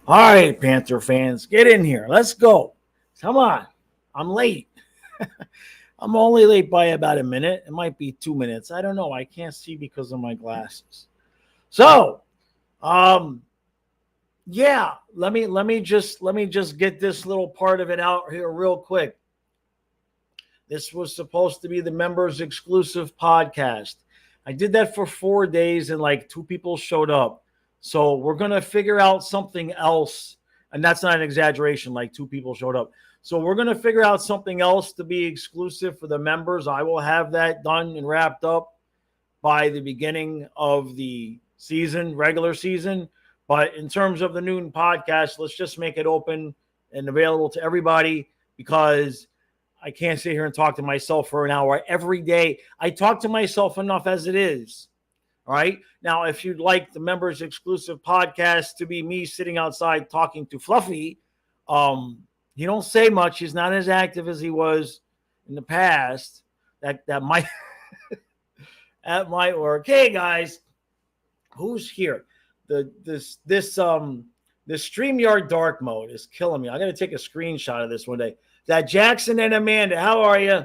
All right, Panther fans, get in here. Let's go. Come on. I'm late. I'm only late by about a minute. It might be 2 minutes. I don't know. I can't see because of my glasses. So, um, yeah, let me just get this little part of it out here real quick. This was supposed to be the members exclusive podcast. I did that for 4 days and like two people showed up. So we're going to figure out something else. And that's not an exaggeration, like two people showed up. So we're going to figure out something else to be exclusive for the members. I will have that done and wrapped up by the beginning of the season, regular season. But in terms of the Noon podcast, let's just make it open and available to everybody because I can't sit here and talk to myself for an hour every day. I talk to myself enough as it is. All right. Now, if you'd like the members exclusive podcast to be me sitting outside talking to Fluffy, he don't say much. He's not as active as he was in the past. That might that might work. Hey guys, who's here? The StreamYard dark mode is killing me. I got to take a screenshot of this one day. That Jackson and Amanda, how are you?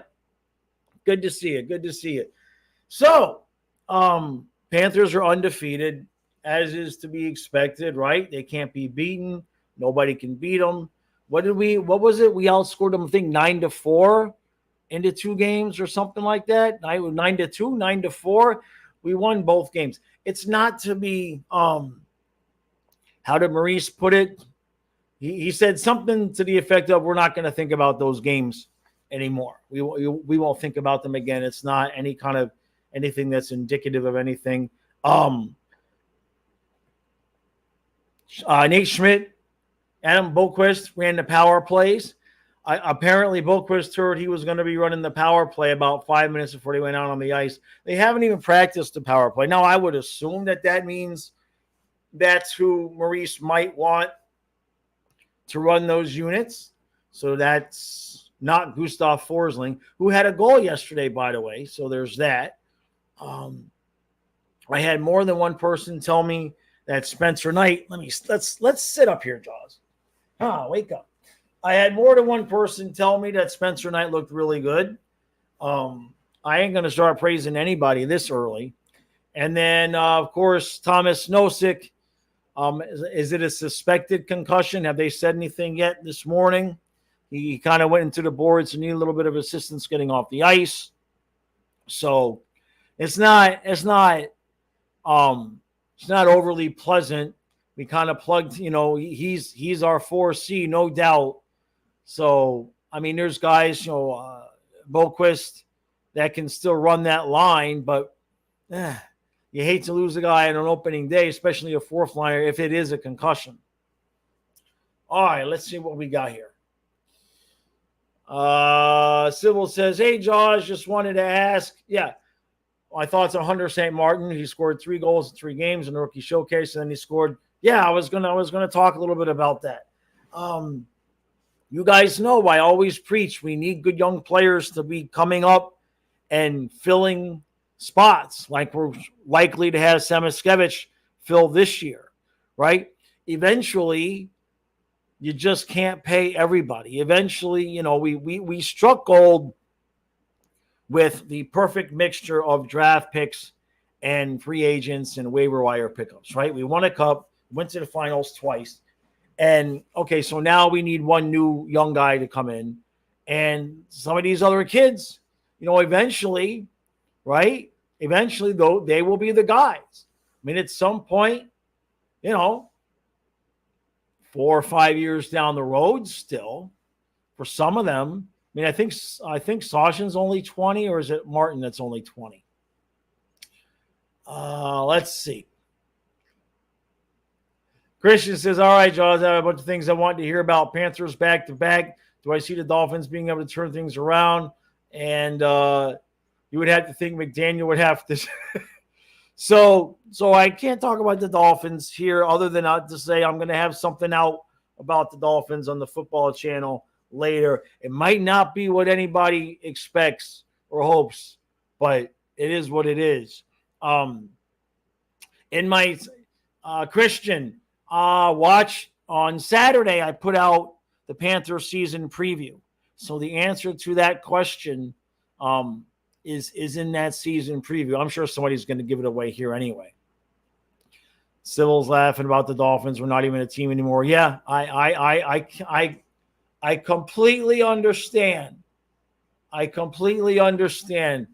Good to see you. Good to see you. So, Panthers are undefeated, as is to be expected, right? They can't be beaten. Nobody can beat them. What was it? We outscored them, I think, 9-4 into two games or something like that. 9-2, 9-4. We won both games. It's not to be, how did Maurice put it? He said something to the effect of, we're not going to think about those games anymore. We won't think about them again. It's not any kind of anything that's indicative of anything. Nate Schmidt, Adam Boquist ran the power plays. Apparently, Boquist heard he was going to be running the power play about 5 minutes before he went out on the ice. They haven't even practiced the power play. Now, I would assume that means that's who Maurice might want to run those units. So that's not Gustav Forsling, who had a goal yesterday, by the way. So there's that. I had more than one person tell me that Spencer Knight. Let's sit up here, Jaws. Wake up. I had more than one person tell me that Spencer Knight looked really good. I ain't going to start praising anybody this early. And then, of course, Thomas Nosek. Is it a suspected concussion? Have they said anything yet this morning? He kind of went into the boards and needed a little bit of assistance getting off the ice. So it's not overly pleasant. We kind of plugged, he's our 4C, no doubt. So, I mean, there's guys, Boquist that can still run that line, but you hate to lose a guy on an opening day, especially a fourth liner, if it is a concussion. All right, let's see what we got here. Sybil says, hey, Josh, just wanted to ask. Yeah, my thoughts on Hunter St. Martin. He scored 3 goals in 3 games in the rookie showcase, and then he scored. Yeah, I was gonna talk a little bit about that. You guys know I always preach we need good young players to be coming up and filling spots like we're likely to have Samoskevich fill this year, right? Eventually, you just can't pay everybody. Eventually, we struck gold with the perfect mixture of draft picks and free agents and waiver wire pickups, right? We won a cup, went to the finals twice. And, okay, so now we need one new young guy to come in. And some of these other kids, eventually, right? Eventually, though, they will be the guys. I mean, at some point, 4 or 5 years down the road still, for some of them, I mean, I think Sashin's only 20, or is it Martin that's only 20? Let's see. Christian says, all right, Jaws, I have a bunch of things I want to hear about. Panthers back to back. Do I see the Dolphins being able to turn things around? And you would have to think McDaniel would have to. So I can't talk about the Dolphins here other than to say I'm going to have something out about the Dolphins on the football channel later. It might not be what anybody expects or hopes, but it is what it is. In my Christian, watch On Saturday, I put out the Panthers season preview. So the answer to that question is in that season preview. I'm sure somebody's going to give it away here anyway. Sybil's laughing about the Dolphins. We're not even a team anymore. Yeah, I completely understand. I completely understand.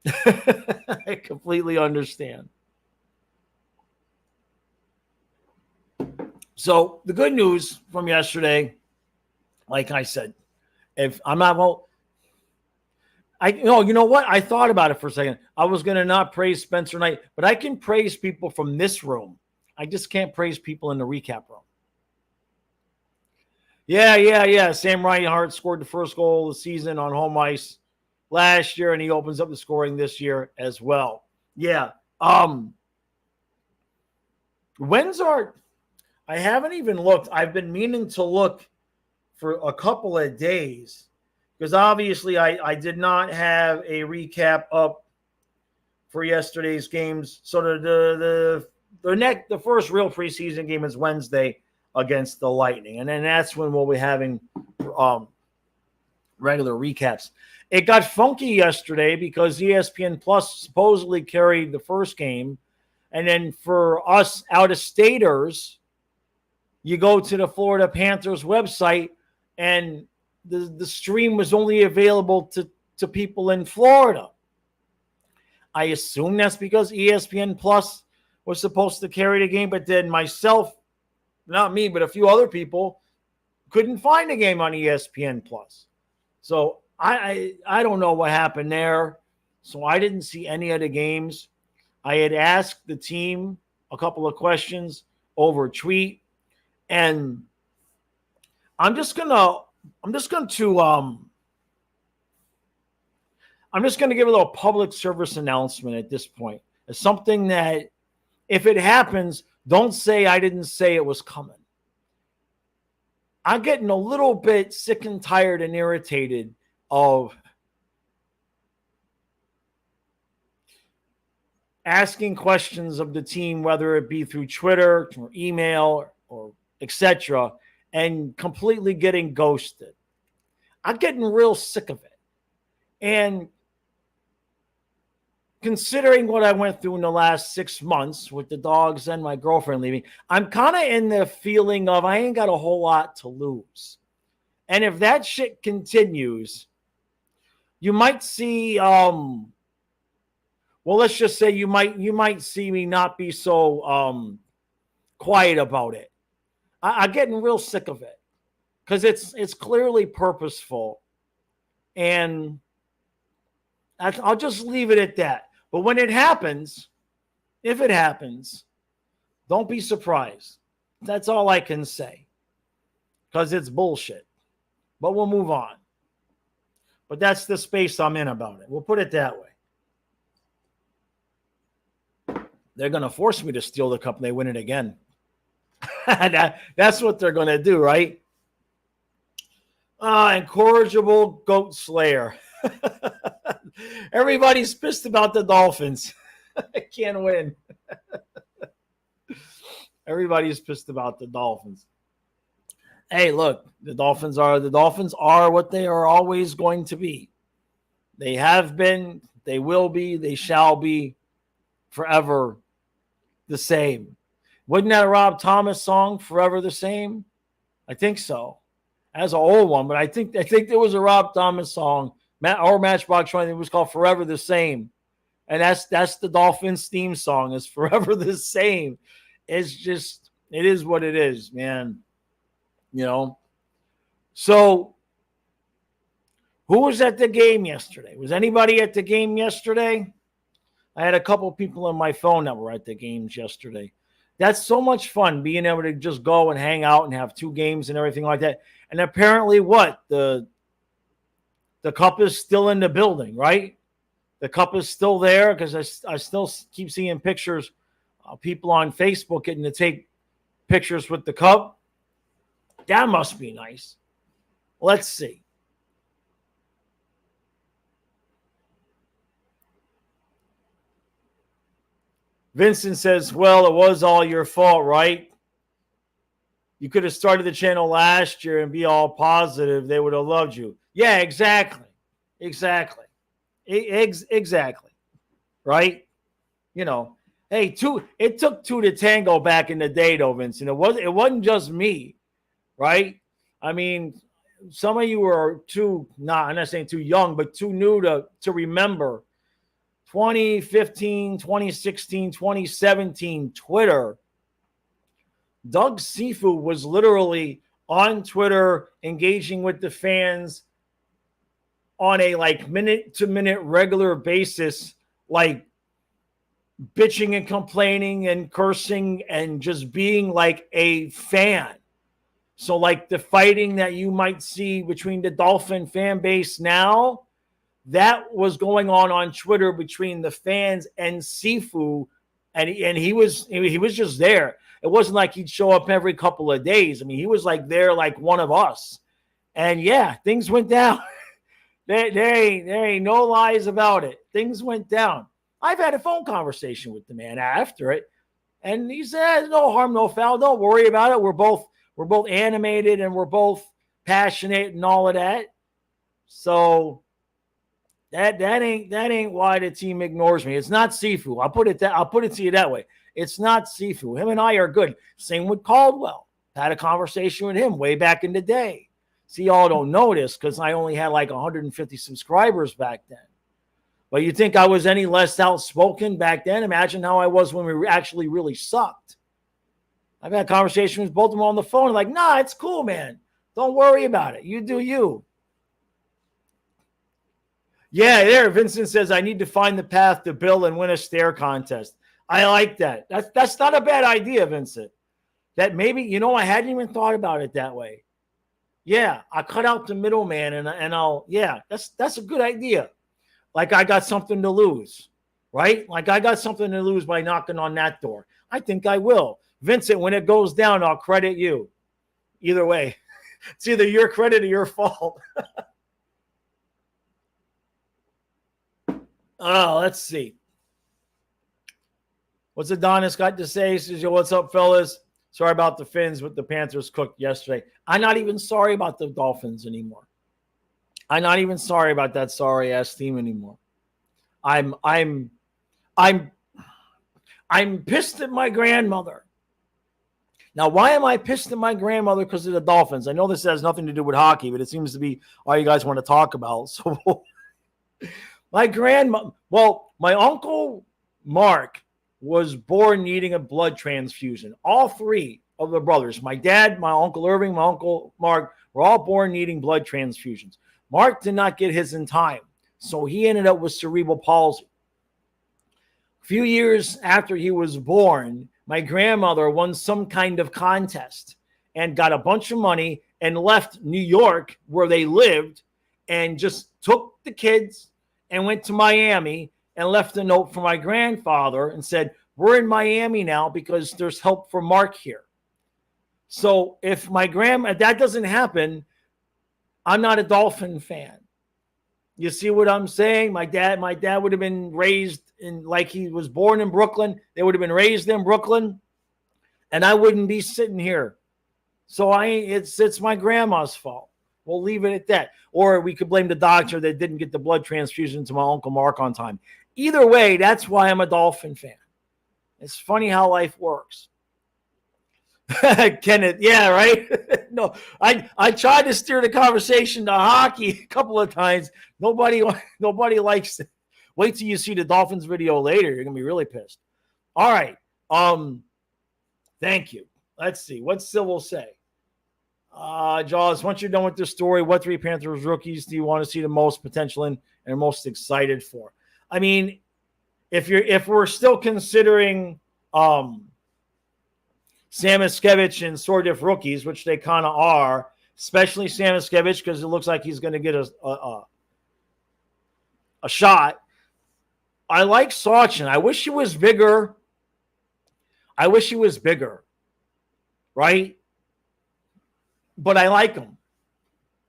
I completely understand. So the good news from yesterday, like I said, if I'm not, well, you know what? I thought about it for a second. I was going to not praise Spencer Knight, but I can praise people from this room. I just can't praise people in the recap room. Yeah. Sam Reinhart scored the first goal of the season on home ice last year, and he opens up the scoring this year as well. Yeah. When's our – I haven't even looked. I've been meaning to look for a couple of days because obviously I did not have a recap up for yesterday's games. So the first real preseason game is Wednesday against the Lightning, and then that's when we'll be having regular recaps. It got funky yesterday because ESPN Plus supposedly carried the first game, and then for us out-of-staters, you go to the Florida Panthers website, and the stream was only available to people in Florida. I assume that's because ESPN Plus was supposed to carry the game, but then myself, not me, but a few other people couldn't find a game on ESPN Plus. So I don't know what happened there. So I didn't see any of the games. I had asked the team a couple of questions over tweet, and I'm just gonna give a little public service announcement at this point. It's something that if it happens, don't say I didn't say it was coming. I'm getting a little bit sick and tired and irritated of asking questions of the team, whether it be through Twitter or email or etc., and completely getting ghosted. I'm getting real sick of it. And considering what I went through in the last 6 months with the dogs and my girlfriend leaving, I'm kind of in the feeling of I ain't got a whole lot to lose. And if that shit continues, you might see, well, let's just say you might see me not be so quiet about it. I'm getting real sick of it because it's clearly purposeful. And I'll just leave it at that. But when it happens, if it happens, don't be surprised. That's all I can say because it's bullshit. But we'll move on. But that's the space I'm in about it. We'll put it that way. They're going to force me to steal the cup and they win it again. That's what they're going to do, right? Incorrigible goat slayer. Everybody's pissed about the Dolphins. I can't win. Everybody's pissed about the Dolphins. Hey, look, the Dolphins are what they are always going to be. They have been, they will be, they shall be forever the same. Wasn't that a Rob Thomas song, Forever the Same? I think so. That's an old one, but I think there was a Rob Thomas song, or Matchbox 20, it was called Forever the Same. And that's the Dolphins theme song, is Forever the Same. It's just, it is what it is, man. You know? So, who was at the game yesterday? Was anybody at the game yesterday? I had a couple of people on my phone that were at the games yesterday. That's so much fun, being able to just go and hang out and have 2 games and everything like that. And apparently the cup is still in the building, right? The cup is still there because I still keep seeing pictures of people on Facebook getting to take pictures with the cup. That must be nice. Let's see. Vincent says, well, it was all your fault, right? You could have started the channel last year and be all positive. They would have loved you. Yeah, exactly. Exactly. Exactly. Right? You know, hey, it took two to tango back in the day, though, Vincent. It wasn't just me, right? I mean, some of you were I'm not saying too young, but too new to remember 2015, 2016, 2017 Twitter. Doug Sifu was literally on Twitter engaging with the fans on a like minute to minute regular basis, like bitching and complaining and cursing and just being like a fan. So like the fighting that you might see between the Dolphin fan base now, that was going on Twitter between the fans and Sifu, and he was just there. It wasn't like he'd show up every couple of days. I mean, he was like there like one of us. And yeah, things went down. there ain't no lies about it. Things went down. I've had a phone conversation with the man after it, and he said, no harm, no foul. Don't worry about it. We're both animated and we're both passionate and all of that. So that ain't why the team ignores me. It's not Sifu. I'll put it to you that way. It's not Sifu. Him and I are good. Same with Caldwell. Had a conversation with him way back in the day. See, y'all don't know this because I only had like 150 subscribers back then. But you think I was any less outspoken back then? Imagine how I was when we actually really sucked. I've had conversations with both of them on the phone. Like, nah, it's cool, man. Don't worry about it. You do you. Yeah, there. Vincent says, I need to find the path to Bill and win a stare contest. I like that. That's not a bad idea, Vincent. That maybe, I hadn't even thought about it that way. Yeah, I cut out the middleman and I'll, yeah, that's a good idea. Like I got something to lose, right? Like I got something to lose by knocking on that door. I think I will. Vincent, when it goes down, I'll credit you. Either way, it's either your credit or your fault. Oh, let's see. What's Adonis got to say? He says, yo, what's up, fellas? Sorry about the Finns, but the Panthers cooked yesterday. I'm not even sorry about the Dolphins anymore. I'm not even sorry about that sorry ass team anymore. I'm pissed at my grandmother. Now, why am I pissed at my grandmother? Because of the Dolphins. I know this has nothing to do with hockey, but it seems to be all you guys want to talk about. So my uncle Mark was born needing a blood transfusion. All three of the brothers, my dad, my Uncle Irving, my Uncle Mark, were all born needing blood transfusions. Mark did not get his in time, so he ended up with cerebral palsy. A few years after he was born, my grandmother won some kind of contest and got a bunch of money and left New York, where they lived, and just took the kids and went to Miami and left a note for my grandfather and said, we're in Miami now because there's help for Mark here. So if that doesn't happen, I'm not a Dolphin fan. You see what I'm saying? My dad would have been raised like he was born in Brooklyn. They would have been raised in Brooklyn, and I wouldn't be sitting here. So it's my grandma's fault. We'll leave it at that. Or we could blame the doctor that didn't get the blood transfusion to my Uncle Mark on time. Either way, that's why I'm a Dolphin fan. It's funny how life works. Kenneth, yeah, right? No, I tried to steer the conversation to hockey a couple of times. Nobody likes it. Wait till you see the Dolphins video later. You're going to be really pissed. All right. Thank you. Let's see. What's Civil say? Jaws, once you're done with this story, what three Panthers rookies do you want to see the most potential in and most excited for? I mean, if we're still considering Sam Iskevich and Sordif rookies, which they kind of are, especially Sam Iskevich, because it looks like he's going to get a shot. I like Sachin. I wish he was bigger. Right? But I like him.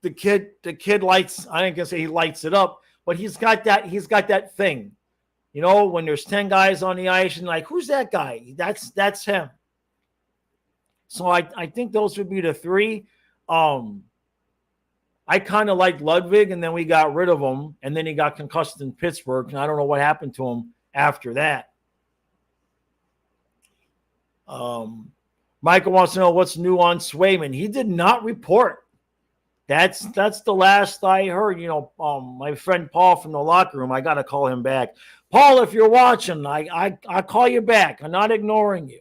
The kid lights, I ain't gonna say he lights it up, but he's got that thing. You know, when there's 10 guys on the ice and like, who's that guy? That's him. So I think those would be the three. I kind of liked Ludwig, and then we got rid of him, and then he got concussed in Pittsburgh, and I don't know what happened to him after that. Michael wants to know what's new on Swayman. He did not report. That's the last I heard. You know, my friend Paul from the locker room, I got to call him back. Paul, if you're watching, I call you back. I'm not ignoring you.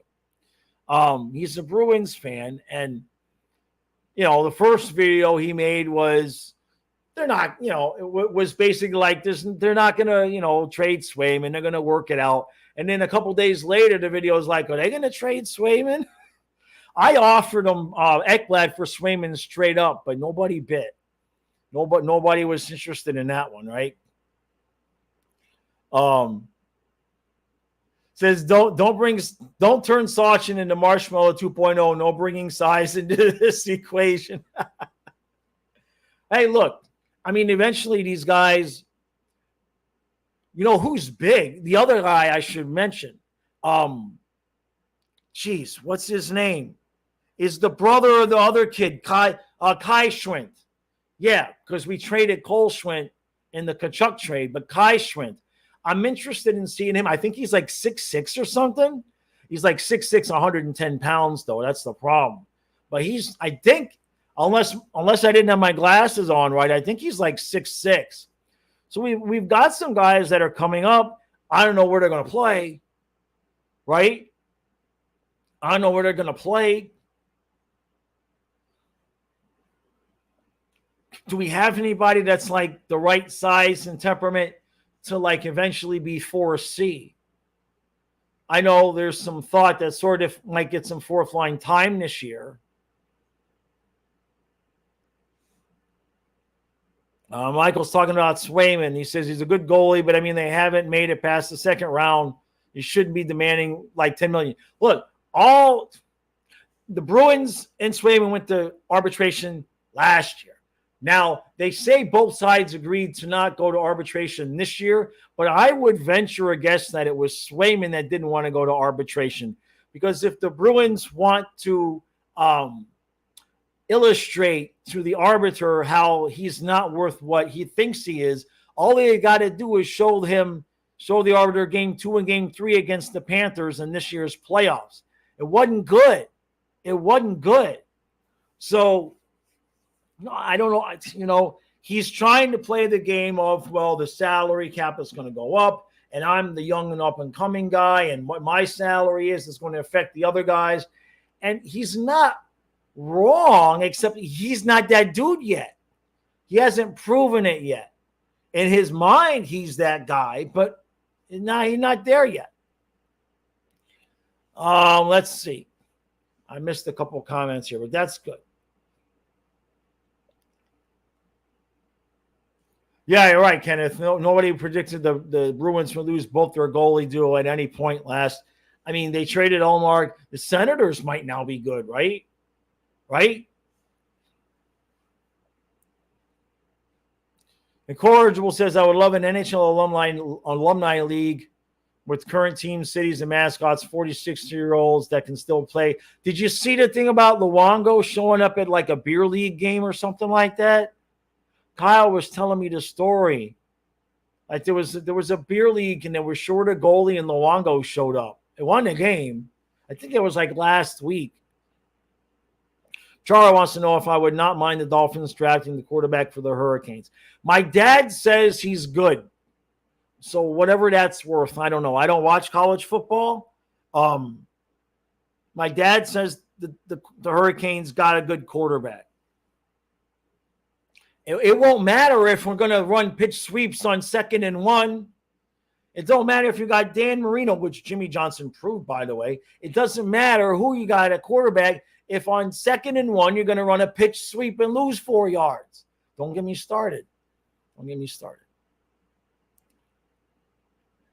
He's a Bruins fan, and you know, the first video he made was they're not, you know, it was basically like this. They're not going to, you know, trade Swayman. They're going to work it out. And then a couple days later, the video is like, are they going to trade Swayman? I offered him Ekblad for Swayman straight up, but nobody bid. Nobody was interested in that one, right? Says don't turn Sachin into Marshmallow 2.0. No bringing size into this equation. Hey, look, I mean, eventually these guys, you know who's big? The other guy I should mention. Geez, what's his name? Is the brother of the other kid, Kai Schwint. Yeah, because we traded Cole Schwint in the Kachuk trade, but Kai Schwint. I'm interested in seeing him. I think he's like 6'6" or something. He's like 6'6", 110 pounds, though. That's the problem. But he's, I think, unless I didn't have my glasses on right, I think he's like 6'6". So we've got some guys that are coming up. I don't know where they're going to play, right? I don't know where they're going to play. Do we have anybody that's like the right size and temperament to like eventually be 4C? I know there's some thought that sort of might get some fourth line time this year. Michael's talking about Swayman. He says he's a good goalie, but I mean, they haven't made it past the second round. You shouldn't be demanding like $10 million. Look, all the Bruins and Swayman went to arbitration last year. Now, they say both sides agreed to not go to arbitration this year, but I would venture a guess that it was Swayman that didn't want to go to arbitration. Because if the Bruins want to illustrate to the arbiter how he's not worth what he thinks he is, all they got to do is show the arbiter game 2 and game 3 against the Panthers in this year's playoffs. It wasn't good. It wasn't good. So, no, I don't know. You know, he's trying to play the game of, well, the salary cap is going to go up, and I'm the young and up-and-coming guy, and what my salary is going to affect the other guys. And he's not wrong, except he's not that dude yet. He hasn't proven it yet. In his mind, he's that guy, but he's not there yet. Let's see. I missed a couple comments here, but that's good. Yeah, you're right, Kenneth. Nobody predicted the Bruins would lose both their goalie duo at any point last. I mean, they traded Allmark. The Senators might now be good, right? Right? Incorrigible says, I would love an NHL alumni league with current teams, cities, and mascots, 46-year-olds that can still play. Did you see the thing about Luongo showing up at like a beer league game or something like that? Kyle was telling me the story. Like there was a beer league and they were short a goalie and Luongo showed up. It won the game. I think it was like last week. Charlie wants to know if I would not mind the Dolphins drafting the quarterback for the Hurricanes. My dad says he's good. So whatever that's worth, I don't know. I don't watch college football. My dad says the Hurricanes got a good quarterback. It won't matter if we're going to run pitch sweeps on 2nd and 1. It don't matter if you got Dan Marino, which Jimmy Johnson proved, by the way. It doesn't matter who you got at quarterback if on 2nd and 1 you're going to run a pitch sweep and lose 4 yards. Don't get me started. Don't get me started.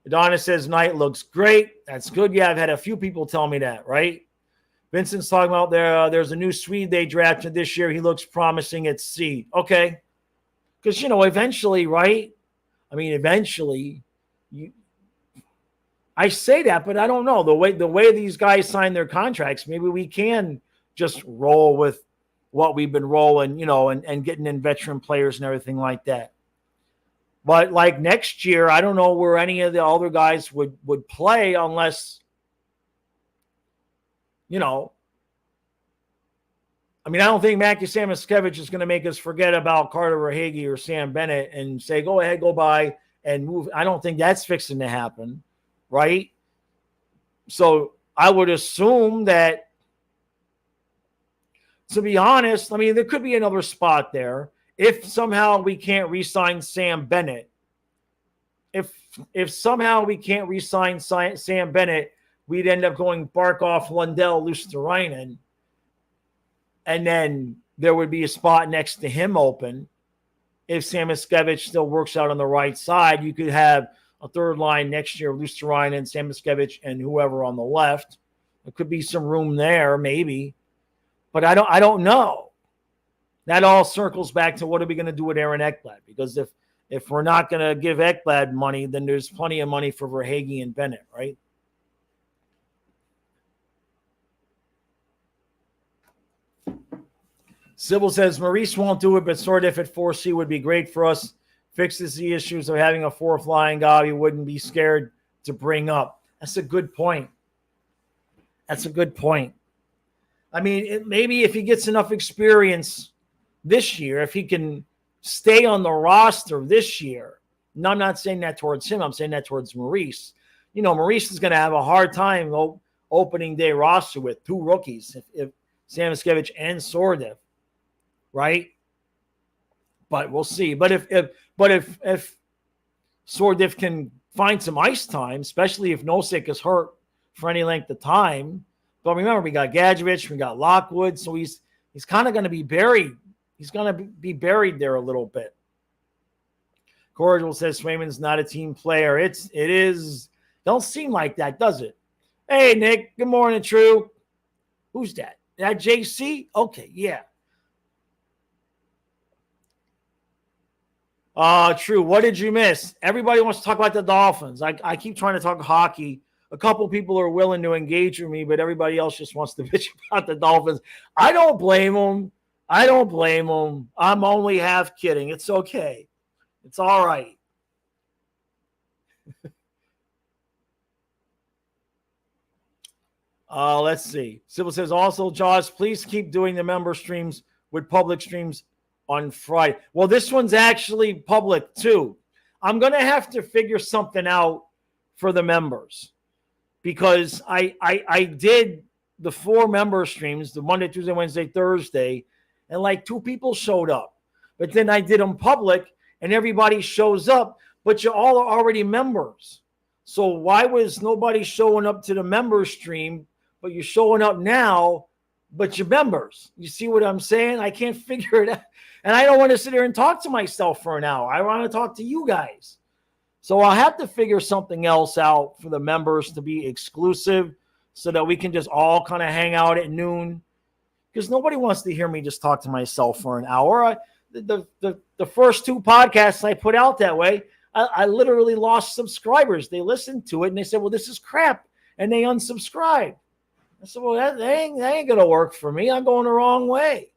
Adonis says Knight looks great. That's good. Yeah, I've had a few people tell me that, right? Vincent's talking about there's a new Swede they drafted this year. He looks promising at C. Okay. Because, eventually, right? I mean, eventually, I say that, but I don't know the way these guys sign their contracts. Maybe we can just roll with what we've been rolling, and getting in veteran players and everything like that. But like next year, I don't know where any of the other guys would play unless, I don't think Matthew Samoskevich is going to make us forget about Carter Verhaeghe or Sam Bennett and say, go ahead, go by and move. I don't think that's fixing to happen, right? So I would assume that, to be honest, there could be another spot there. If somehow we can't re-sign Sam Bennett, if somehow we can't re-sign Sam Bennett, we'd end up going Barkov, Lundell, Luosterainen, and then there would be a spot next to him open. If Samoskevich still works out on the right side, you could have a third line next year, Luosterainen, Samoskevich, and whoever on the left. There could be some room there, maybe, but I don't know. That all circles back to what are we going to do with Aaron Ekblad? Because if we're not going to give Ekblad money, then there's plenty of money for Verhaeghe and Bennett, right? Sybil says, Maurice won't do it, but Sordif at 4C would be great for us. Fixes the issues of having a fourth line guy he wouldn't be scared to bring up. That's a good point. Maybe if he gets enough experience this year, if he can stay on the roster this year, and I'm not saying that towards him, I'm saying that towards Maurice. Maurice is going to have a hard time opening day roster with two rookies, if Samoskevich and Sordif, right? But we'll see. But if Sordif can find some ice time, especially if Nosek is hurt for any length of time. But remember, we got Gadjevich, we got Lockwood, so he's kind of going to be buried. He's going to be buried there a little bit. Cordial says Swayman's not a team player. It is. Don't seem like that, does it? Hey, Nick. Good morning, True. Who's that? That JC? Okay, yeah. True. What did you miss? Everybody wants to talk about the Dolphins. I keep trying to talk hockey. A couple people are willing to engage with me, but everybody else just wants to bitch about the Dolphins. I don't blame them. I'm only half kidding. It's okay. It's all right. Let's see. Sybil says, also, Jaws, please keep doing the member streams with public streams on Friday. Well, this one's actually public, too. I'm going to have to figure something out for the members because I did the 4 member streams, the Monday, Tuesday, Wednesday, Thursday, and like 2 people showed up. But then I did them public, and everybody shows up, but you all are already members. So why was nobody showing up to the member stream, but you're showing up now, but you're members? You see what I'm saying? I can't figure it out. And I don't want to sit here and talk to myself for an hour. I want to talk to you guys. So I'll have to figure something else out for the members to be exclusive so that we can just all kind of hang out at noon. Because nobody wants to hear me just talk to myself for an hour. The first 2 podcasts I put out that way, I literally lost subscribers. They listened to it and they said, well, this is crap. And they unsubscribed. I said, well, that ain't going to work for me. I'm going the wrong way.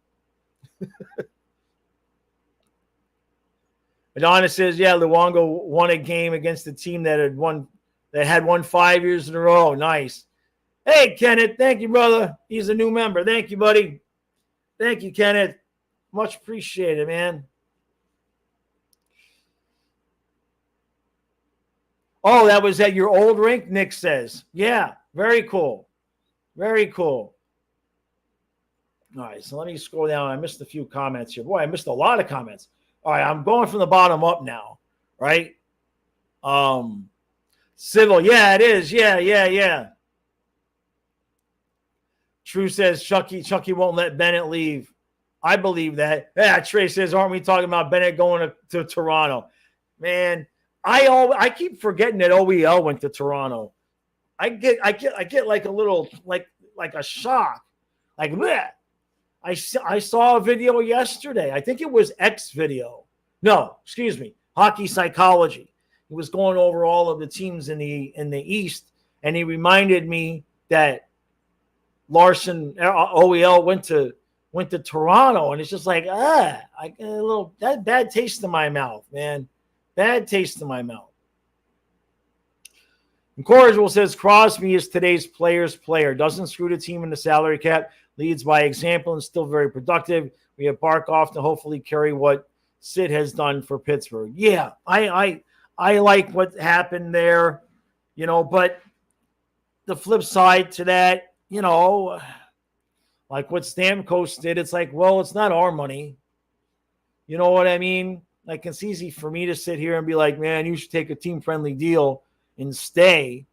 Adonis says, yeah, Luongo won a game against a team that had won 5 years in a row. Nice. Hey, Kenneth. Thank you, brother. He's a new member. Thank you, buddy. Thank you, Kenneth. Much appreciated, man. Oh, that was at your old rink, Nick says. Yeah, very cool. Very cool. All right, so let me scroll down. I missed a few comments here. Boy, I missed a lot of comments. All right, I'm going from the bottom up now, right? Civil, yeah, it is. Yeah. True says Chucky won't let Bennett leave. I believe that. Yeah, Trey says, aren't we talking about Bennett going to Toronto? Man, I keep forgetting that OEL went to Toronto. I get like a little like a shock. Like bleh. I saw a video yesterday. I think it was X video. No, excuse me. Hockey Psychology. He was going over all of the teams in the East, and he reminded me that Larson OEL went to Toronto, and it's just like I get a little that bad taste in my mouth, man. Bad taste in my mouth. Incorrigible says Crosby is today's player's player. Doesn't screw the team in the salary cap. Leads by example and still very productive. We have Barkov to hopefully carry what Sid has done for Pittsburgh. Yeah, I like what happened there, but the flip side to that, like what Stamkos did, it's like, well, it's not our money. You know what I mean? Like, it's easy for me to sit here and be like, man, you should take a team-friendly deal and stay,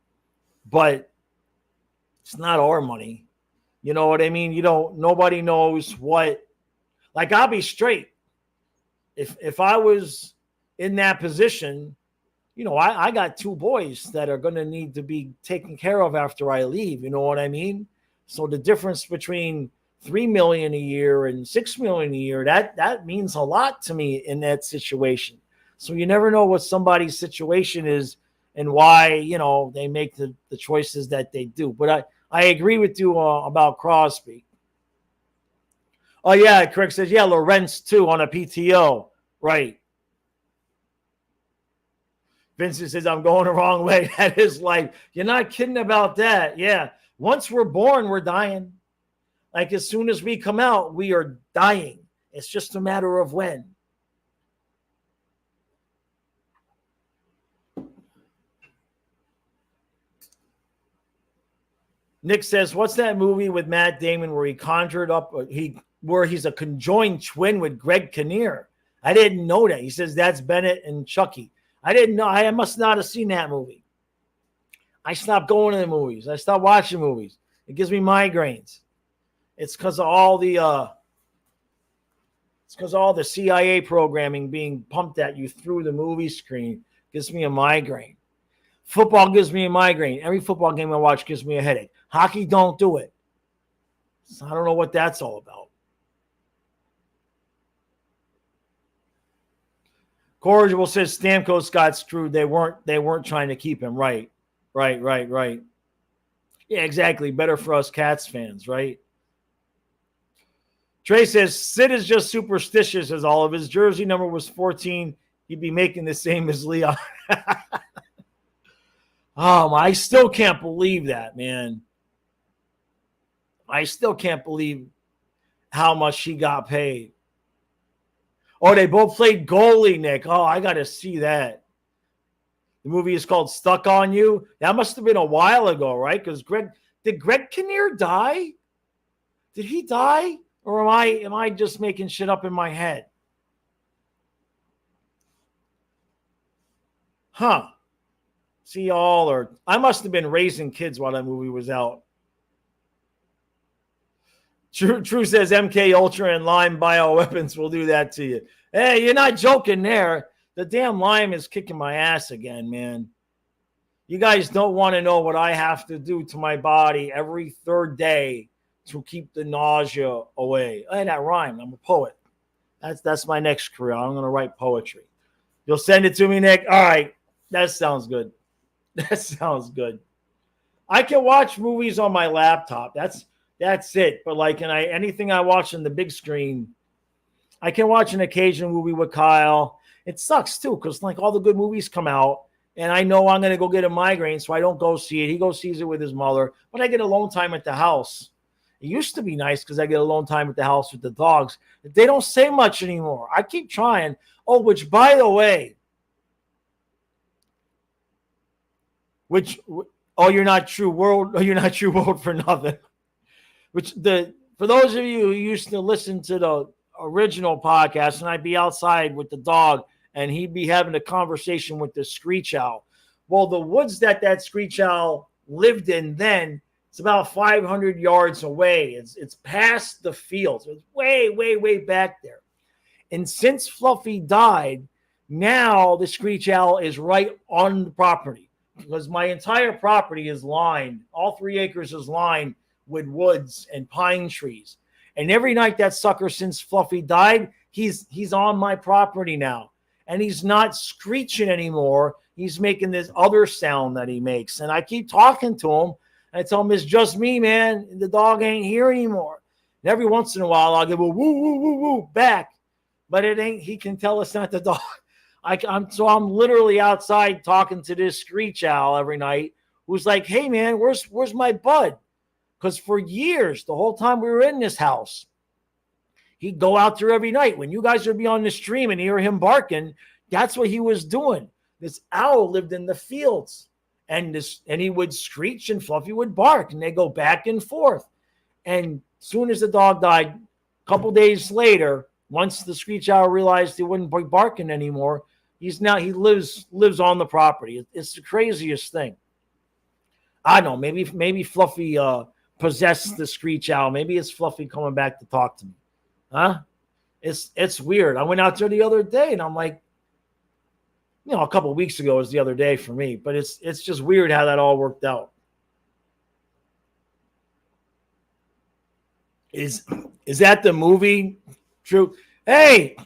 but it's not our money. You know what I mean? Nobody knows what, like, I'll be straight. If I was in that position, I got two boys that are going to need to be taken care of after I leave. You know what I mean? So the difference between $3 million a year and $6 million a year, that means a lot to me in that situation. So you never know what somebody's situation is and why, they make the choices that they do. But I agree with you about Crosby. Oh, yeah, Craig says, yeah, Lorentz, too, on a PTO. Right. Vincent says, I'm going the wrong way. That is life. You're not kidding about that. Yeah. Once we're born, we're dying. Like, as soon as we come out, we are dying. It's just a matter of when. Nick says, what's that movie with Matt Damon where he conjured up, where he's a conjoined twin with Greg Kinnear? I didn't know that. He says that's Bennett and Chucky. I didn't know. I must not have seen that movie. I stopped going to the movies. I stopped watching movies. It gives me migraines. It's because of all the CIA programming being pumped at you through the movie screen. It gives me a migraine. Football gives me a migraine. Every football game I watch gives me a headache. Hockey don't do it. So I don't know what that's all about. Corrigible says Stamkos got screwed. They weren't trying to keep him. Right. Yeah, exactly. Better for us Cats fans, right? Trey says Sid is just superstitious as all of his jersey number was 14. He'd be making the same as Leon. I still can't believe that, man. I still can't believe how much he got paid. Oh, they both played goalie, Nick. Oh, I got to see that. The movie is called Stuck on You. That must have been a while ago, right? Because did Greg Kinnear die? Did he die? Or am I just making shit up in my head? Huh. See y'all, or I must have been raising kids while that movie was out. True says MK Ultra and Lyme bioweapons will do that to you. Hey, you're not joking there. The damn Lyme is kicking my ass again, man. You guys don't want to know what I have to do to my body every third day to keep the nausea away. Hey, that rhymed. I'm a poet. That's my next career. I'm going to write poetry. You'll send it to me, Nick? All right. That sounds good. That sounds good. I can watch movies on my laptop. That's it. But like, anything I watch on the big screen, I can watch an occasional movie with Kyle. It sucks too, because like all the good movies come out, and I know I'm going to go get a migraine, so I don't go see it. He goes sees it with his mother, but I get alone time at the house. It used to be nice because I get alone time at the house with the dogs. They don't say much anymore. I keep trying. Oh, which by the way, you're not true world. Oh, you're not true world for nothing. For those of you who used to listen to the original podcast, and I'd be outside with the dog, and he'd be having a conversation with the screech owl. Well, the woods that screech owl lived in then, it's about 500 yards away. It's past the fields. It's way, way, way back there. And since Fluffy died, now the screech owl is right on the property, because my entire property is lined. All 3 acres is lined with woods and pine trees. And every night that sucker, since Fluffy died, he's on my property now. And he's not screeching anymore he's making this other sound that he makes. And I keep talking to him. I tell him, it's just me, man. The dog ain't here anymore. And every once in a while, I'll give a woo, woo, woo, woo back. But it ain't, he can tell it's not the dog. I'm literally outside talking to this screech owl every night who's like, hey, man, where's my bud? Because for years, the whole time we were in this house, he'd go out there every night. When you guys would be on the stream and hear him barking, that's what he was doing. This owl lived in the fields, and he would screech and Fluffy would bark, and they go back and forth. And as soon as the dog died, a couple days later, once the screech owl realized he wouldn't be barking anymore, he lives on the property. It's the craziest thing. I don't know. Maybe Fluffy possessed the screech owl. Maybe it's Fluffy coming back to talk to me. Huh? It's weird. I went out there the other day, and I'm like, a couple of weeks ago was the other day for me, but it's just weird how that all worked out. Is that the movie? True. Hey,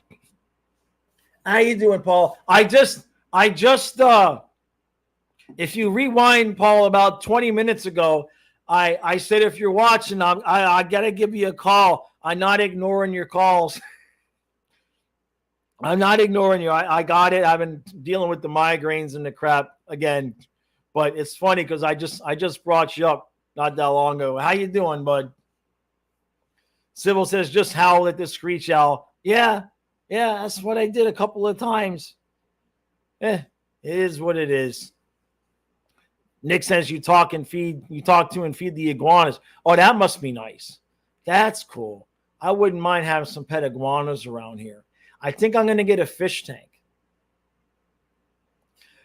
how you doing, Paul? I just if you rewind, Paul, about 20 minutes ago, I said, if you're watching, I got to give you a call. I'm not ignoring your calls. I'm not ignoring you. I got it. I've been dealing with the migraines and the crap again, but it's funny because I just brought you up not that long ago. How you doing, bud? Sybil says, just howl at the screech owl. Yeah, that's what I did a couple of times. It is what it is. Nick says you talk to and feed the iguanas. Oh, that must be nice. That's cool. I wouldn't mind having some pet iguanas around here. I think I'm going to get a fish tank.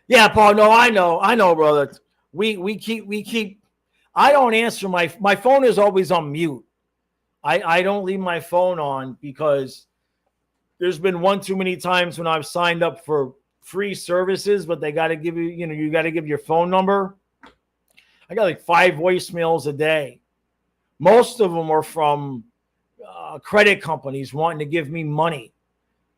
Yeah, Paul. No, I know, brother. We keep. I don't answer my phone is always on mute. I don't leave my phone on because there's been one too many times when I've signed up for free services, but they got to give you got to give your phone number. I got like 5 voicemails a day. Most of them are from credit companies wanting to give me money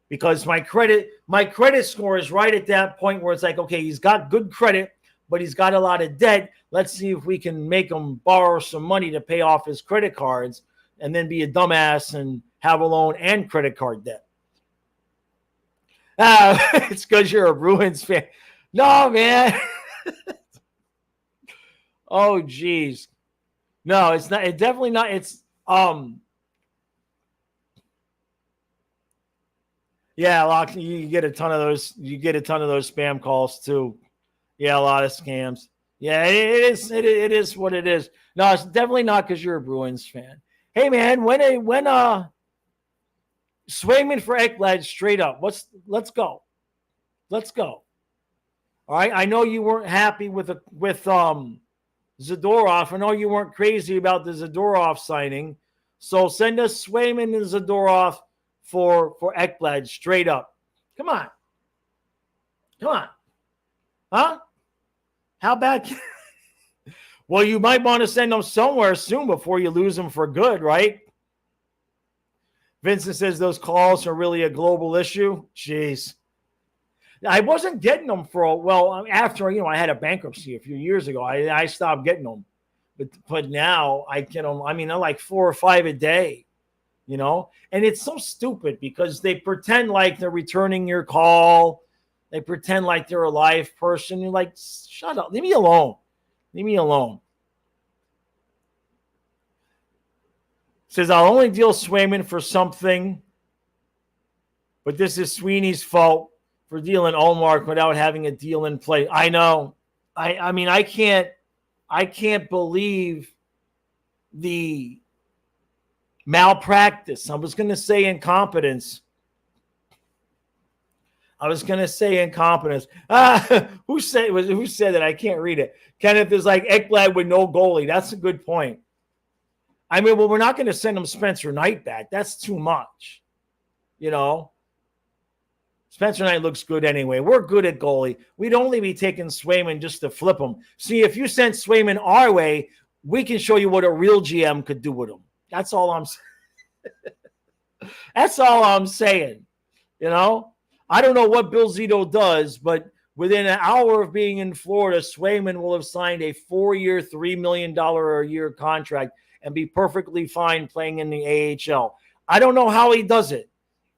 because my credit score is right at that point where it's like, okay, he's got good credit, but he's got a lot of debt. Let's see if we can make him borrow some money to pay off his credit cards and then be a dumbass and have a loan and credit card debt. It's because you're a Bruins fan. No, man. Oh, geez. No, it's not. It's definitely not. It's yeah, Locke, you get a ton of those. You get a ton of those spam calls too. Yeah, a lot of scams. Yeah, it is. It is what it is. No, it's definitely not because you're a Bruins fan. Hey, man, when Swayman for Ekblad straight up. Let's go. Let's go. All right. I know you weren't happy with Zadorov. I know you weren't crazy about the Zadorov signing. So send us Swayman and Zadorov for Ekblad straight up. Come on. Huh? How bad? Well, you might want to send them somewhere soon before you lose them for good, right? Vincent says those calls are really a global issue. Jeez. I wasn't getting them after, I had a bankruptcy a few years ago. I stopped getting them. But now I get them. I mean, they're like 4 or 5 a day, and it's so stupid because they pretend like they're returning your call. They pretend like they're a live person. You're like, shut up. Leave me alone. Says, I'll only deal Swayman for something, but this is Sweeney's fault for dealing Olmark without having a deal in play. I know. I mean, I can't believe the malpractice. I was going to say incompetence. Who said that? I can't read it. Kenneth is like Ekblad with no goalie. That's a good point. I mean, we're not going to send him Spencer Knight back. That's too much. Spencer Knight looks good anyway. We're good at goalie. We'd only be taking Swayman just to flip him. See, if you sent Swayman our way, we can show you what a real GM could do with him. That's all I'm saying. That's all I'm saying. I don't know what Bill Zito does, but Within an hour of being in Florida, Swayman will have signed a 4-year, $3 million a year contract and be perfectly fine playing in the AHL. I don't know how he does it.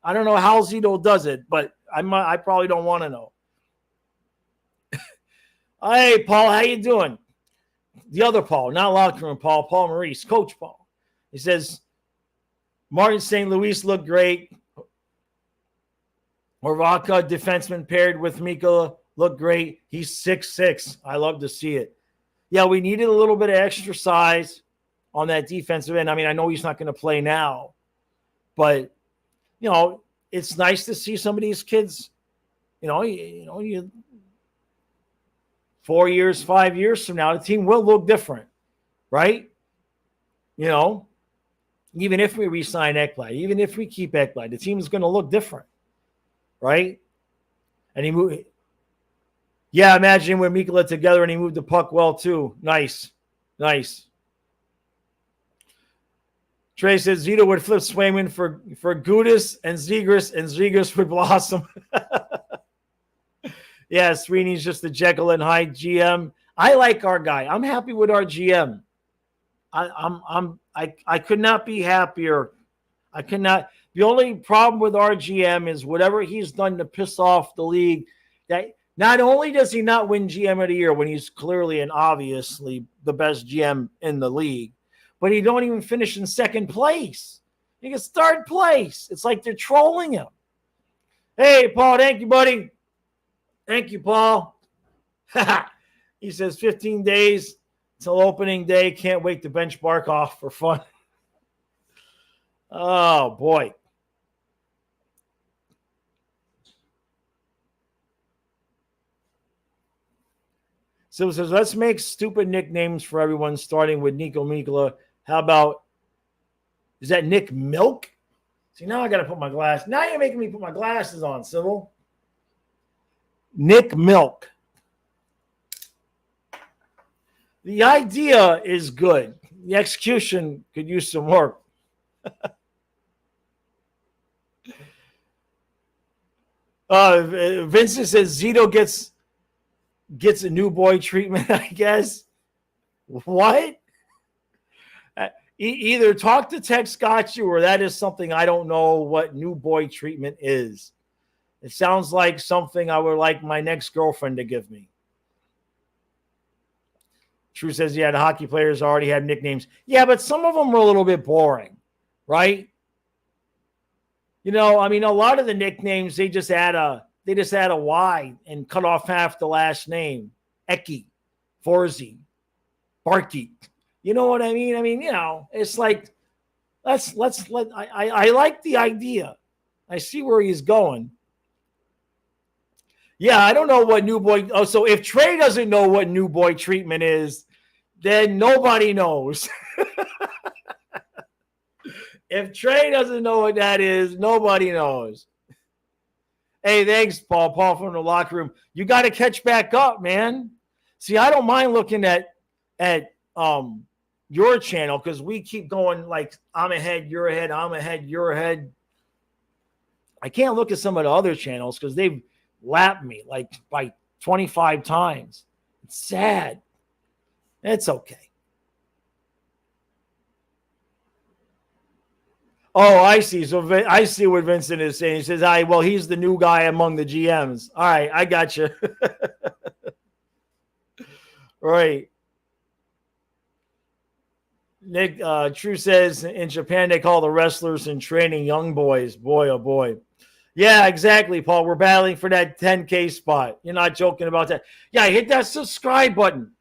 I don't know how Zito does it, but I probably don't want to know. Hey, Paul, how you doing? The other Paul, not locker room Paul, Paul Maurice, Coach Paul. He says, Martin St. Louis looked great. Horvath, defenseman paired with Mikkola, looked great. He's 6'6". I love to see it. Yeah, we needed a little bit of extra size on that defensive end. I mean, I know he's not going to play now, but, you know, it's nice to see some of these kids, you 4 years, 5 years from now, the team will look different, right? You know, even if we re-sign Ekblad, even if we keep Ekblad, the team is going to look different, right? And he moved. Yeah, imagine with Mikkola together and he moved the puck well too. Nice. Trey says Zito would flip Swayman for Gudis and Zegras would blossom. Yeah, Sweeney's just the Jekyll and Hyde GM. I like our guy. I'm happy with our GM. I could not be happier. I could not. The only problem with our GM is whatever he's done to piss off the league. That not only does he not win GM of the year when he's clearly and obviously the best GM in the league, but he don't even finish in second place. He gets third place. It's like they're trolling him. Hey, Paul, thank you, buddy. Thank you, Paul. He says 15 days till opening day. Can't wait to bench Barkov for fun. Oh, boy. So it says, let's make stupid nicknames for everyone, starting with Nico Mikkola. How about, is that Nick Milk? See, now I got to put my glasses. Now you're making me put my glasses on, Sybil. Nick Milk. The idea is good. The execution could use some work. Vincent says Zito gets a new boy treatment, I guess. What? Either talk to Tex Scotchu or that is something I don't know what new boy treatment is. It sounds like something I would like my next girlfriend to give me. True says, yeah, the hockey players already had nicknames. Yeah, but some of them were a little bit boring, right? You know, I mean, a lot of the nicknames, they just add a Y and cut off half the last name. Eki, Forzi, Barky. You know what I mean? I mean, you know, it's like, I like the idea. I see where he's going. Yeah, I don't know what new boy. Oh, so if Trey doesn't know what new boy treatment is, then nobody knows. If Trey doesn't know what that is, nobody knows. Hey, thanks, Paul. Paul from the locker room. You got to catch back up, man. See, I don't mind looking at your channel because we keep going like I'm ahead, you're ahead, I'm ahead, you're ahead. I can't look at some of the other channels because they've lapped me like by 25 times. It's sad. It's okay. Oh, I see. So I see what Vincent is saying. He says, well, he's the new guy among the GMs. All right, I got you. Right. Nick True says in Japan they call the wrestlers in training young boys. Boy, oh boy. Yeah, exactly, Paul. We're battling for that 10K spot. You're not joking about that. Yeah, hit that subscribe button.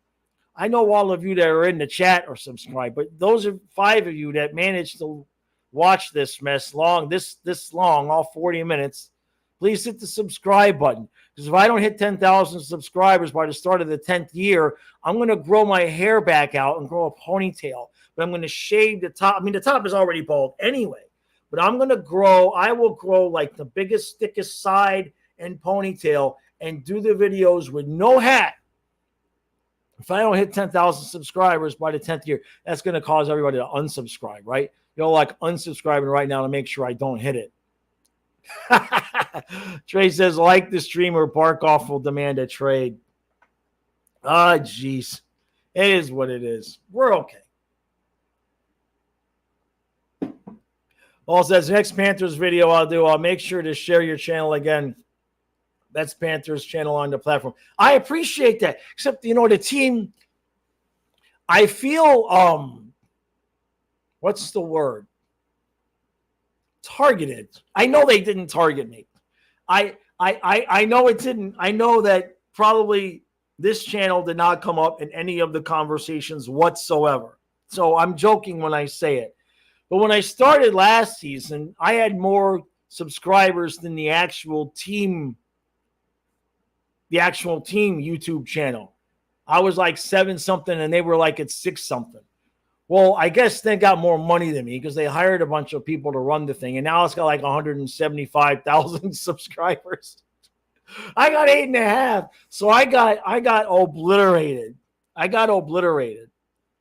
I know all of you that are in the chat are subscribed, but those are 5 of you that managed to watch this mess this long, all 40 minutes. Please hit the subscribe button. Because if I don't hit 10,000 subscribers by the start of the 10th year, I'm going to grow my hair back out and grow a ponytail. But I'm going to shave the top. I mean, the top is already bald anyway. But I will grow like the biggest, thickest side and ponytail and do the videos with no hat. If I don't hit 10,000 subscribers by the 10th year, that's going to cause everybody to unsubscribe, right? Like unsubscribing right now to make sure I don't hit it. Trey says, like the streamer, Barkoff will demand a trade. Ah, jeez. It is what it is. We're okay. Paul says, next Panthers video I'll make sure to share your channel again. That's Panthers channel on the platform. I appreciate that. Except, the team, I feel, what's the word? Targeted. I know they didn't target me. I know it didn't. I know that probably this channel did not come up in any of the conversations whatsoever. So I'm joking when I say it. But when I started last season, I had more subscribers than the actual team YouTube channel. I was like 7 something and they were like at 6 something. Well, I guess they got more money than me because they hired a bunch of people to run the thing. And now it's got like 175,000 subscribers. I got 8.5. So I got obliterated.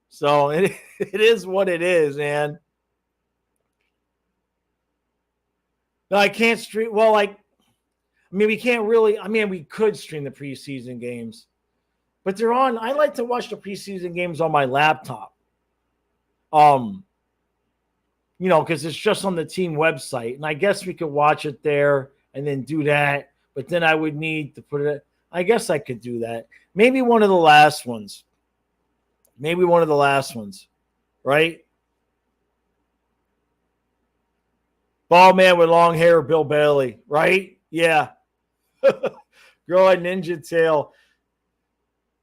So it is what it is, man. No, I can't stream. Well, we can't really. We could stream the preseason games, but they're on. I like to watch the preseason games on my laptop. Because it's just on the team website, and I guess we could watch it there and then do that. But then I would need to put it. I guess I could do that. Maybe one of the last ones. Right? Bald man with long hair, Bill Bailey, right? Yeah. Girl had ninja tail.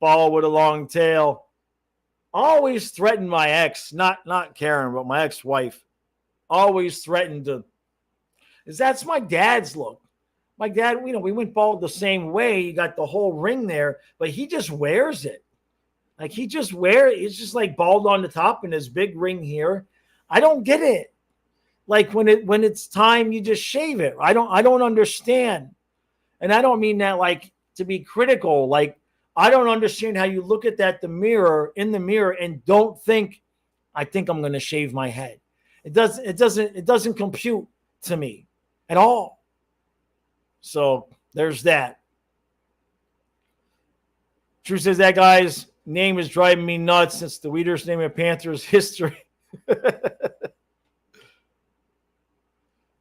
Ball with a long tail. Always threatened my ex, not Karen, but my ex-wife. Always threatened to. That's my dad's look. My dad, we went bald the same way. He got the whole ring there, but he just wears it. It's just like bald on the top and his big ring here. I don't get it. Like when it's time, you just shave it. I don't understand. And I don't mean that like to be critical. Like I don't understand how you look at that in the mirror and don't think, I think I'm going to shave my head. It doesn't compute to me at all. So there's that. Drew says that guy's name is driving me nuts. It's the weirdest name in Panthers history.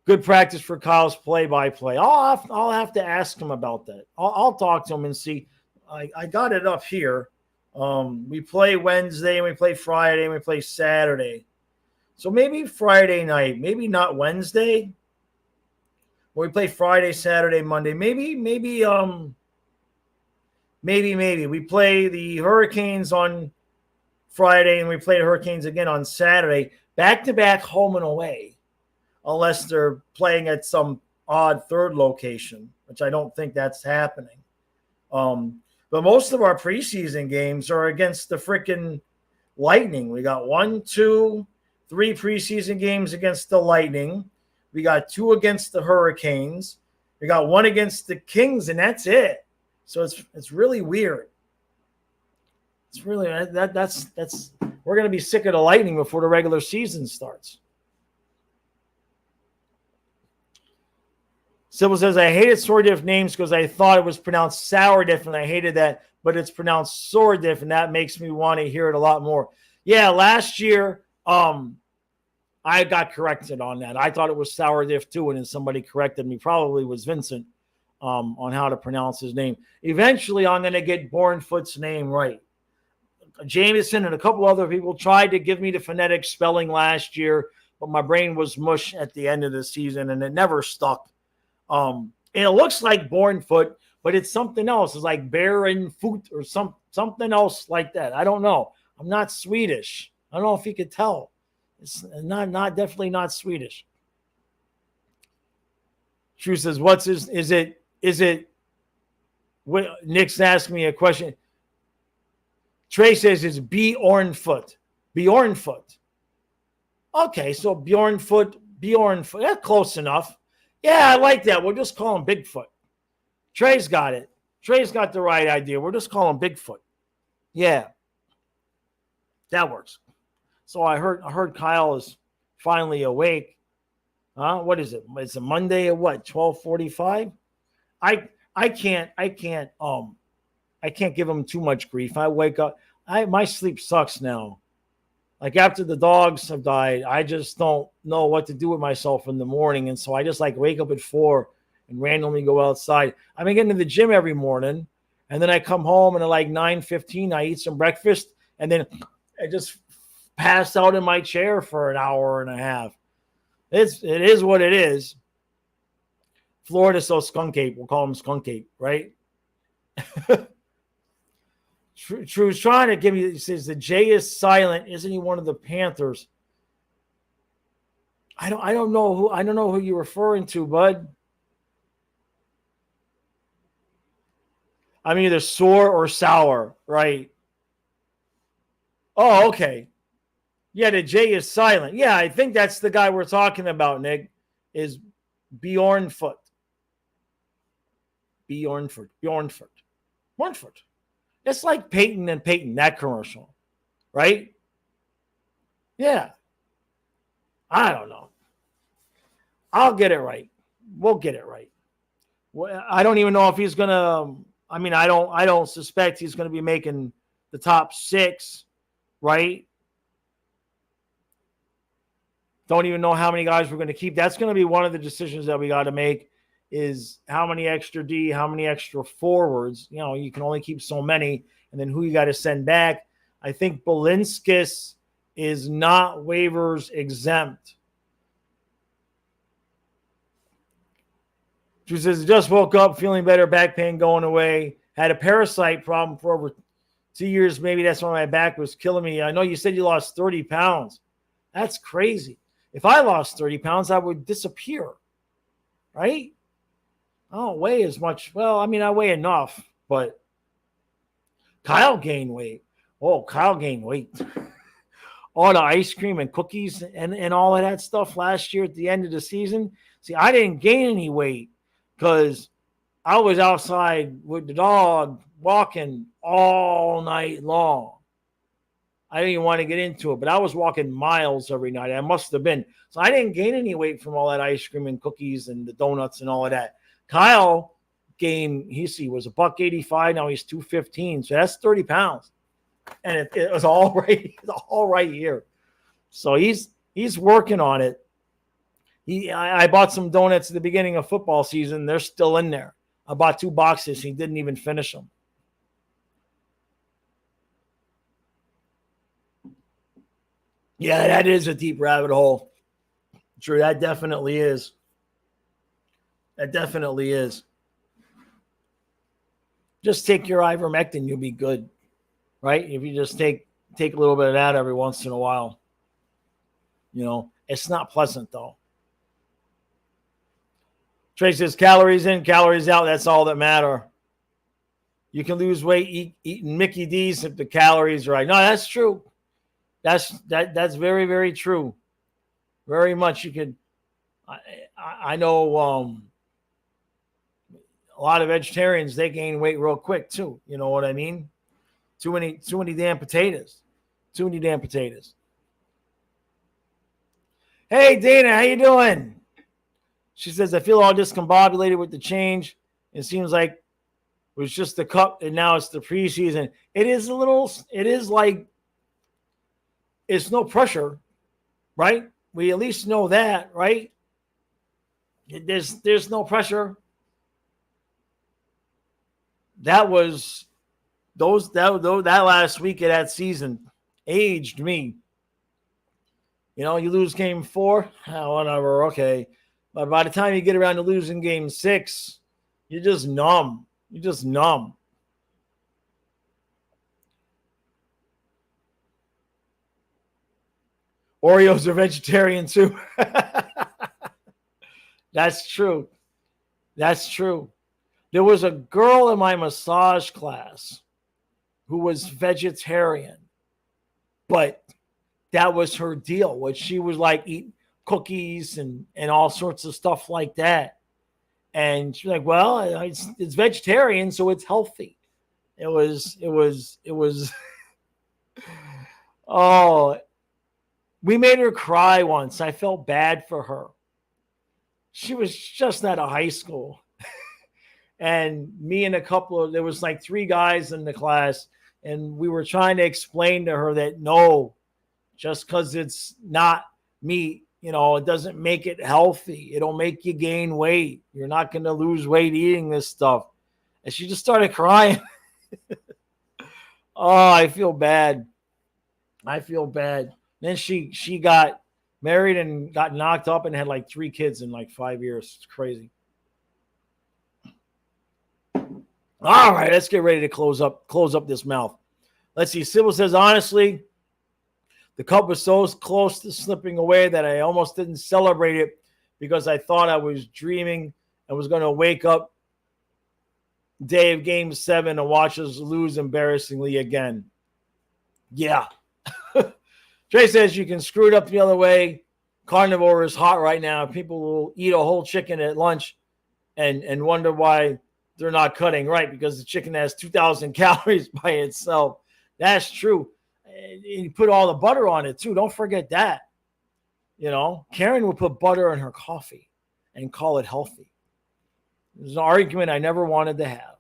Good practice for Kyle's play-by-play. I'll have to ask him about that. I'll talk to him and see. I got it up here. We play Wednesday and we play Friday and we play Saturday. So maybe Friday night, maybe not Wednesday. We play Friday, Saturday, Monday. Maybe we play the Hurricanes on Friday and we play the Hurricanes again on Saturday. Back-to-back home and away. Unless they're playing at some odd third location, which I don't think that's happening. But most of our preseason games are against the freaking Lightning. We got 1, 2, 3 preseason games against the Lightning. We got 2 against the Hurricanes. We got 1 against the Kings, and that's it. So it's really weird. It's really that's we're gonna be sick of the Lightning before the regular season starts. Sybil says, I hated Sourdiff names because I thought it was pronounced Sourdiff, and I hated that, but it's pronounced Sourdiff, and that makes me want to hear it a lot more. Yeah, last year, I got corrected on that. I thought it was Sourdiff too, and then somebody corrected me. Probably was Vincent on how to pronounce his name. Eventually, I'm going to get Bornfoot's name right. Jameson and a couple other people tried to give me the phonetic spelling last year, but my brain was mush at the end of the season, and it never stuck. And it looks like Bornfoot, but it's something else. It's like Barenfoot or something else like that. I don't know. I'm not Swedish. I don't know if you could tell. It's definitely not Swedish. Drew says, is it Nick's asking me a question. Trey says it's Bjornfoot. Okay, so Bjornfoot. That's close enough. Yeah, I like that. We'll just call him Bigfoot. Trey's got it. Trey's got the right idea. We'll just call him Bigfoot. Yeah. That works. So I heard Kyle is finally awake. What is it? It's a Monday at what? 12:45. I can't give him too much grief. I wake up. My sleep sucks now. Like after the dogs have died, I just don't know what to do with myself in the morning, and so I just like wake up at 4 and randomly go outside. I've been getting to the gym every morning, and then I come home and at like 9:15, I eat some breakfast, and then I just pass out in my chair for an hour and a half. It is what it is. Florida so skunk ape. We'll call him skunk ape, right? True's trying to give me. He says the J is silent. Isn't he one of the Panthers? I don't know who you're referring to, bud. I'm either sore or sour, right? Oh, okay. Yeah, the J is silent. Yeah, I think that's the guy we're talking about, Nick. Is Bjornfoot. Bjornfoot. It's like Peyton and Peyton, that commercial, right? Yeah. I don't know. I'll get it right. We'll get it right. I don't even know if he's gonna. I mean, I don't suspect he's gonna be making the top 6, right? Don't even know how many guys we're going to keep. That's going to be one of the decisions that we got to make is how many extra D, how many extra forwards. You know, you can only keep so many, and then who you got to send back. I think Balinskis is not waivers exempt. She says, just woke up feeling better, back pain going away. Had a parasite problem for over 2 years. Maybe that's why my back was killing me. I know you said you lost 30 pounds. That's crazy. If I lost 30 pounds, I would disappear, right? I don't weigh as much. Well, I mean, I weigh enough, but Kyle gained weight. Oh, Kyle gained weight. All the ice cream and cookies and all of that stuff last year at the end of the season. See, I didn't gain any weight because I was outside with the dog walking all night long. I didn't even want to get into it, but I was walking miles every night. I must have been. So I didn't gain any weight from all that ice cream and cookies and the donuts and all of that. Kyle gained, he was $185. Now he's 215. So that's 30 pounds. And it was all right. It's all right here. So he's working on it. I bought some donuts at the beginning of football season. They're still in there. I bought 2 boxes. He didn't even finish them. Yeah, that is a deep rabbit hole. True, that definitely is. That definitely is. Just take your ivermectin, you'll be good, right? If you just take a little bit of that every once in a while. You know, it's not pleasant, though. Trey says calories in, calories out. That's all that matter. You can lose weight eating Mickey D's if the calories are right. No, that's true. That's very, very true. Very much. You could. I know a lot of vegetarians, they gain weight real quick too. You know what I mean? Too many damn potatoes. Too many damn potatoes. Hey Dana, how you doing? She says, I feel all discombobulated with the change. It seems like it was just the cup and now it's the preseason. It is like it's no pressure, right? We at least know that, right? There's no pressure. That was that last week of that season aged me. You know, you lose game 4, whatever, okay. But by the time you get around to losing game 6, you're just numb. You're just numb. Oreos are vegetarian too. That's true. That's true. There was a girl in my massage class who was vegetarian, but that was her deal. What she was like eating cookies and all sorts of stuff like that. And she's like, well, it's vegetarian, so it's healthy. It was, oh, we made her cry once. I felt bad for her. she was just out of high school. And me and there was like 3 guys in the class, and we were trying to explain to her that no, just because it's not meat, it doesn't make it healthy. It'll make you gain weight. You're not going to lose weight eating this stuff. And she just started crying. Oh, I feel bad. Then she got married and got knocked up and had like 3 kids in like 5 years. It's crazy. All right, let's get ready to close up this mouth. Let's see. Sybil says, honestly, the cup was so close to slipping away that I almost didn't celebrate it because I thought I was dreaming and was going to wake up day of Game 7 and watch us lose embarrassingly again. Yeah. Trey says you can screw it up the other way. Carnivore is hot right now. People will eat a whole chicken at lunch and wonder why they're not cutting, right? Because the chicken has 2,000 calories by itself. That's true. You put all the butter on it too. Don't forget that. Karen would put butter in her coffee and call it healthy. There's an argument I never wanted to have.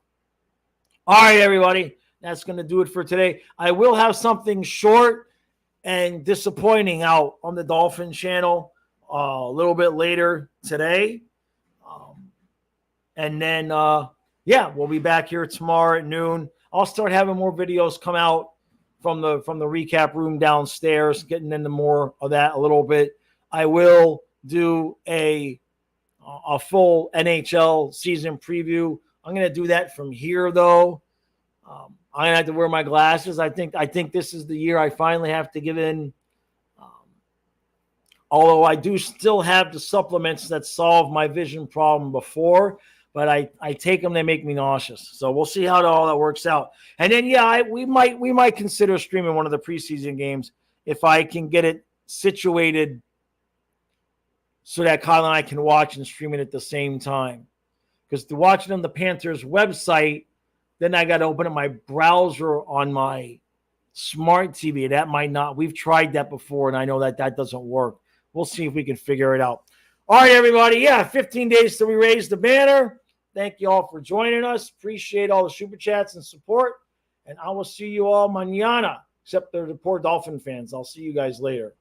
All right, everybody. That's going to do it for today. I will have something short and disappointing out on the Dolphin channel a little bit later today. And then, we'll be back here tomorrow at noon. I'll start having more videos come out from the recap room downstairs, getting into more of that a little bit. I will do a full NHL season preview. I'm going to do that from here, though. I'm going to have to wear my glasses. I think this is the year I finally have to give in. Although I do still have the supplements that solved my vision problem before, but I take them, they make me nauseous. So we'll see how all that works out. And then, we might consider streaming one of the preseason games if I can get it situated so that Kyle and I can watch and stream it at the same time. Because to watch it on the Panthers website, then I got to open up my browser on my smart TV. That might not. We've tried that before, and I know that doesn't work. We'll see if we can figure it out. All right, everybody. 15 days till we raise the banner. Thank you all for joining us. Appreciate all the super chats and support. And I will see you all mañana, except the poor Dolphin fans. I'll see you guys later.